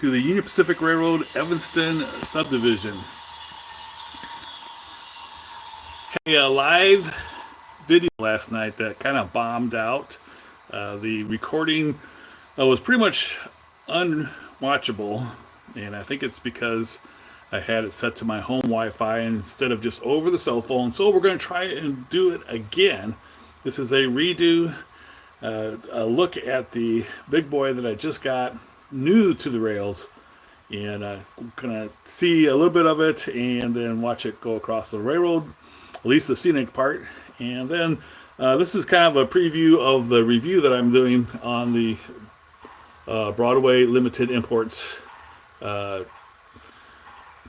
To the Union Pacific Railroad Evanston subdivision. Hey, a live video last night that kind of bombed out. The recording was pretty much unwatchable, and I think it's because I had it set to my home Wi-Fi instead of just over the cell phone. So we're going to try and do it again. This is a redo, a look at the big boy that I just got new to the rails, and I'm gonna see a little bit of it and then watch it go across the railroad, at least the scenic part. And then this is kind of a preview of the review that I'm doing on the Broadway Limited Imports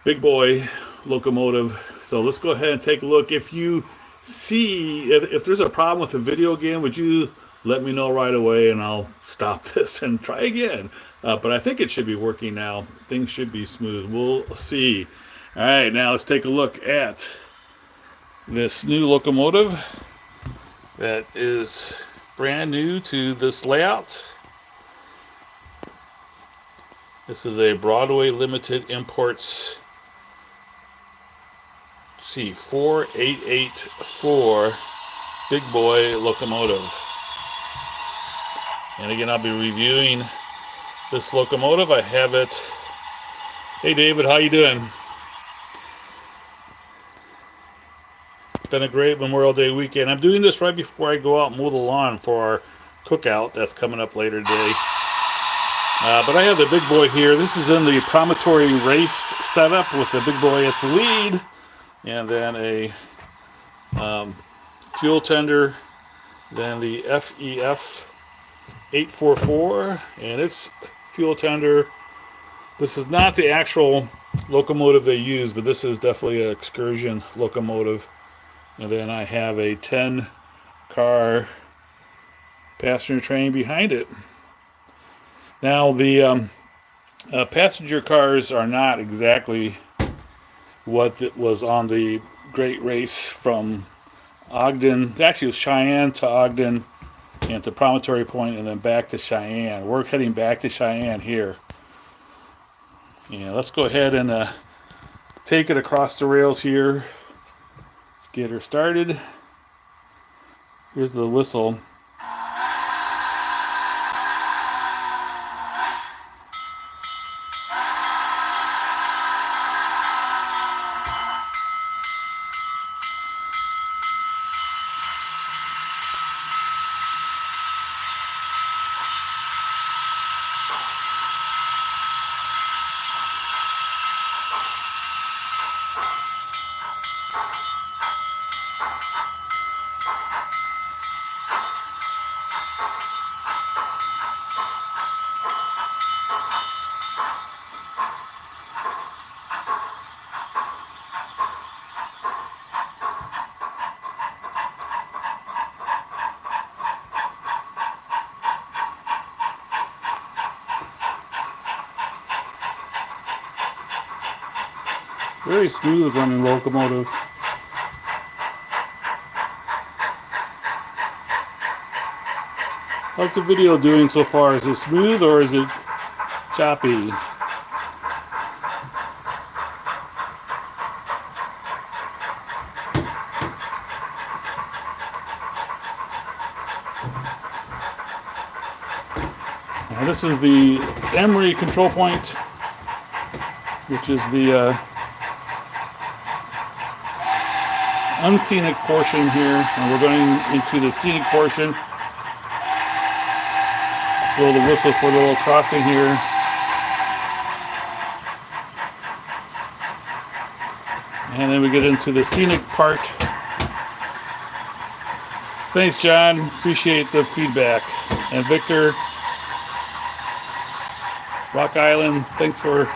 big boy locomotive. So let's go ahead and take a look. If you see, if there's a problem with the video again, would you let me know right away and I'll stop this and try again. But I think it should be working now. Things should be smooth. We'll see. All right, now let's take a look at this new locomotive that is brand new to this layout. This is a Broadway Limited Imports C4884 big boy locomotive. And again, I'll be reviewing this locomotive. I have it. Hey David, how you doing? It's been a great Memorial Day weekend. I'm doing this right before I go out and mow the lawn for our cookout that's coming up later today. But I have the big boy here. This is in the promontory race setup with the big boy at the lead, and then a fuel tender, then the FEF 844 and its fuel tender. This is not the actual locomotive they use, but this is definitely an excursion locomotive. And then I have a 10-car passenger train behind it. Now the passenger cars are not exactly what it was on the Great Race from Ogden. Actually, it was Cheyenne to Ogden and to Promontory Point, and then back to Cheyenne. We're heading back to Cheyenne here. Yeah, let's go ahead and take it across the rails here. Let's get her started. Here's the whistle. Very smooth running locomotive. How's the video doing so far? Is it smooth or is it choppy? Now this is the Emery control point, which is the unscenic portion here, and we're going into the scenic portion. Blow the whistle for the little crossing here. And then we get into the scenic part. Thanks, John. Appreciate the feedback. And Victor, Rock Island, thanks for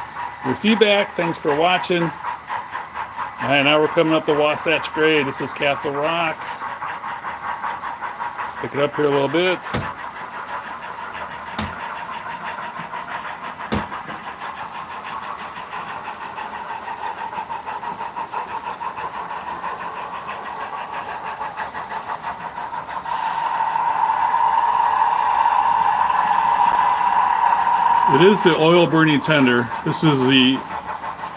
your feedback. Thanks for watching. All right, now we're coming up the Wasatch Grade. This is Castle Rock. Pick it up here a little bit. It It is the oil burning tender. This is the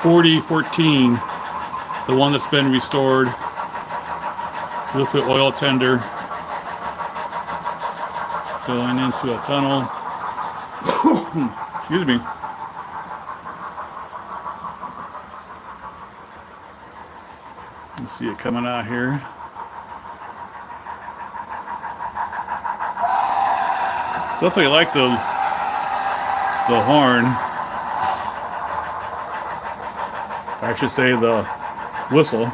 4014, the one that's been restored with the oil tender going into a tunnel. Excuse me. You see it coming out here. Definitely like the horn. I should say the whistle.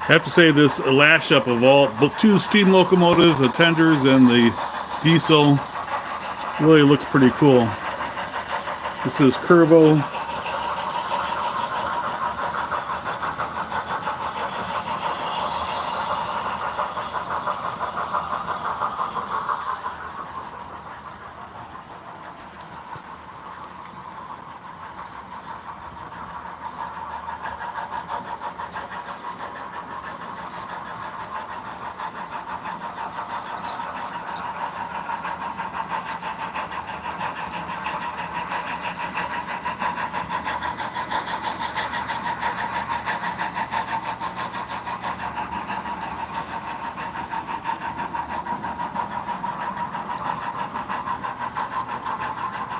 I have to say this lash up of all, both two steam locomotives, the tenders and the diesel, really looks pretty cool. This is Curvo.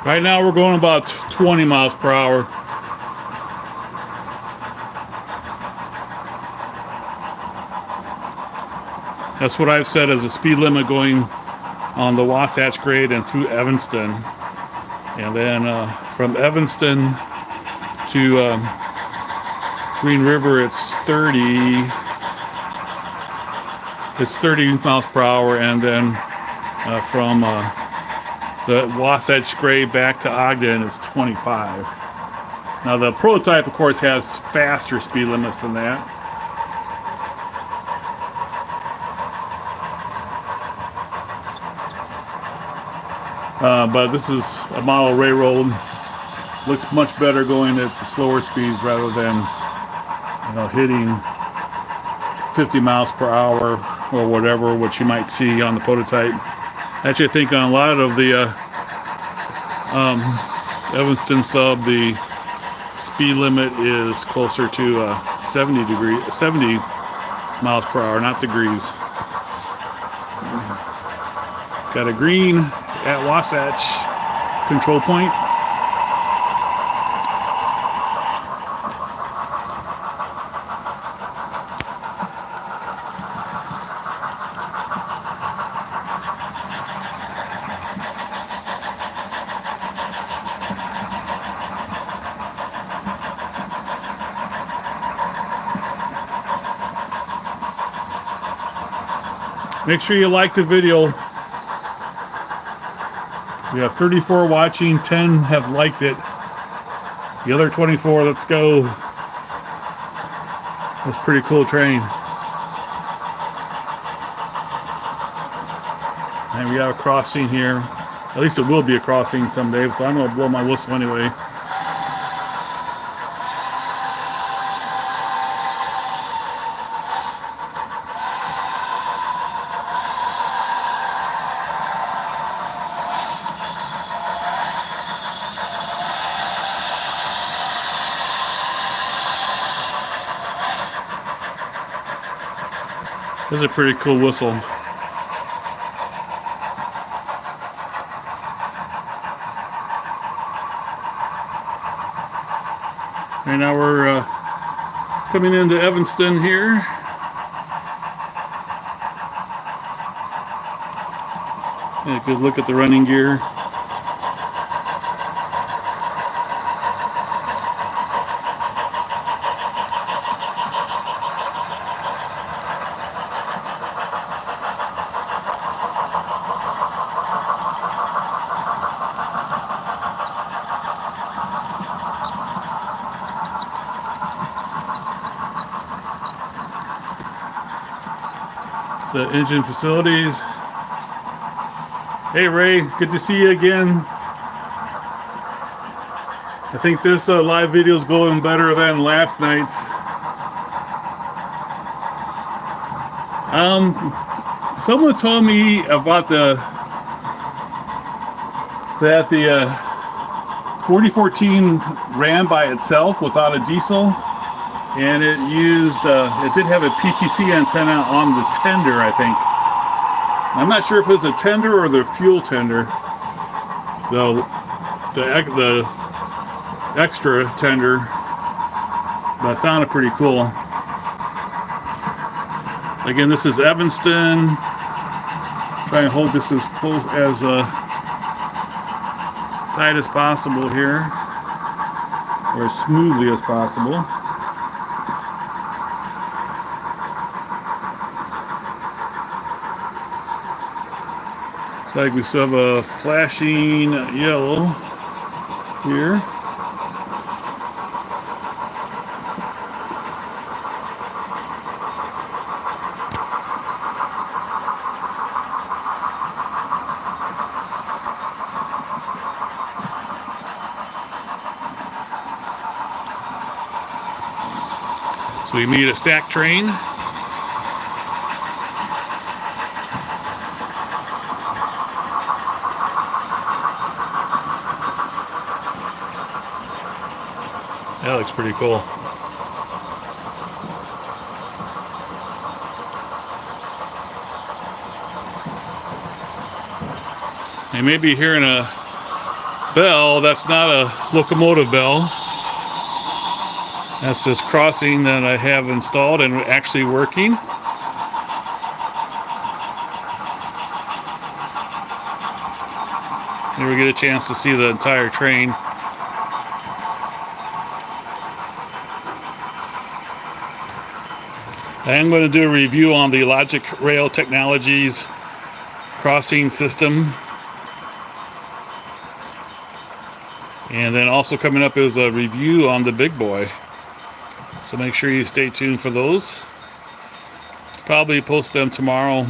Right now we're going about 20 miles per hour. That's what I've set as a speed limit going on the Wasatch Grade and through Evanston. And then from Evanston to Green River, it's 30 miles per hour. And then from the Wasatch Grade back to Ogden is 25. Now the prototype, of course, has faster speed limits than that. But this is a model railroad. Looks much better going at the slower speeds rather than, you know, hitting 50 miles per hour or whatever, which you might see on the prototype. Actually, I think on a lot of the Evanston Sub, the speed limit is closer to 70 miles per hour, not degrees. Got a green at Wasatch control point. Make sure you like the video. We have 34 watching, 10 have liked it. The other 24, let's go. That's a pretty cool train. And we got a crossing here. At least it will be a crossing someday, so I'm going to blow my whistle anyway. This is a pretty cool whistle. And now we're coming into Evanston here. And a good look at the running gear. The engine facilities. Hey Ray, good to see you again. I think this live video is going better than last night's. Someone told me about that the 4014 ran by itself without a diesel, and it used, it did have a PTC antenna on the tender, I think. I'm not sure if it was a tender or the fuel tender. The extra tender, but it sounded pretty cool. Again, this is Evanston. Try and hold this as close as tight as possible here, or as smoothly as possible. Looks like we still have a flashing yellow here. So we meet a stack train. That looks pretty cool. You may be hearing a bell. That's not a locomotive bell. That's this crossing that I have installed and actually working. Here we get a chance to see the entire train. I am going to do a review on the Logic Rail Technologies crossing system. And then also coming up is a review on the big boy. So make sure you stay tuned for those. Probably post them tomorrow.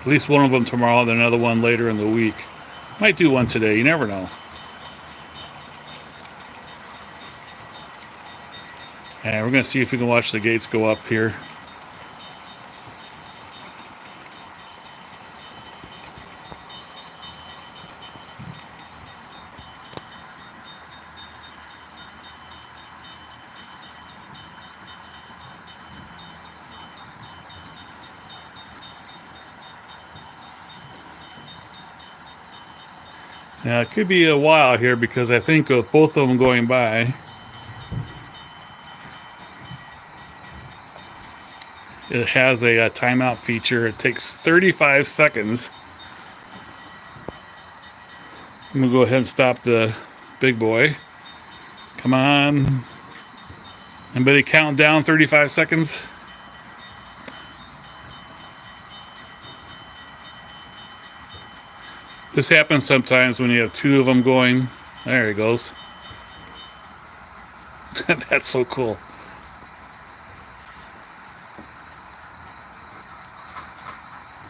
At least one of them tomorrow, then another one later in the week. Might do one today, you never know. And we're going to see if we can watch the gates go up here. Now, it could be a while here because I think of both of them going by. It has a timeout feature. It takes 35 seconds. I'm going to go ahead and stop the big boy. Come on. Anybody count down 35 seconds? This happens sometimes when you have two of them going. There he goes. That's so cool.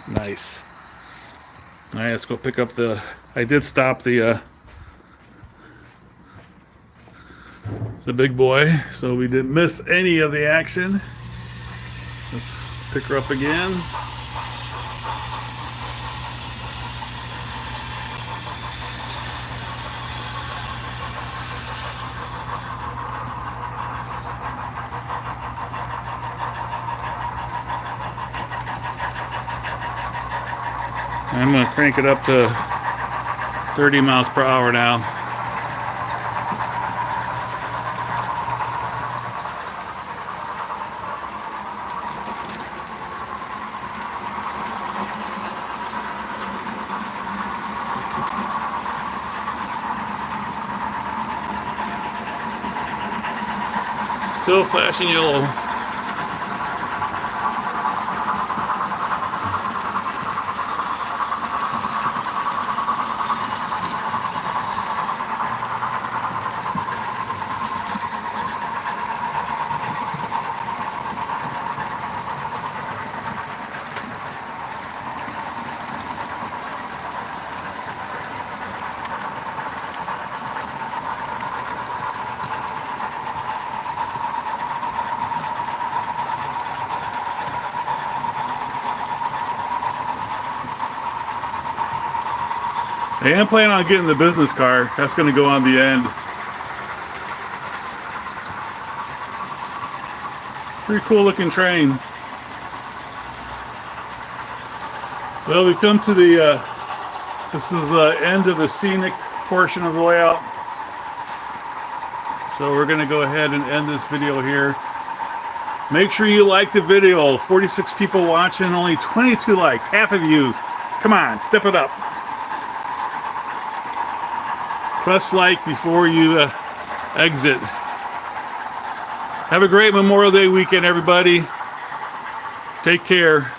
Nice. All right, let's go pick up the... I did stop the big boy, so we didn't miss any of the action. Let's pick her up again. I'm going to crank it up to 30 miles per hour now. Still flashing yellow. I am planning on getting the business car. That's going to go on the end. Pretty cool looking train. Well, we've come to the, this is the end of the scenic portion of the layout. So we're going to go ahead and end this video here. Make sure you like the video. 46 people watching, only 22 likes. Half of you. Come on, step it up. Press like before you exit. Have a great Memorial Day weekend, everybody. Take care.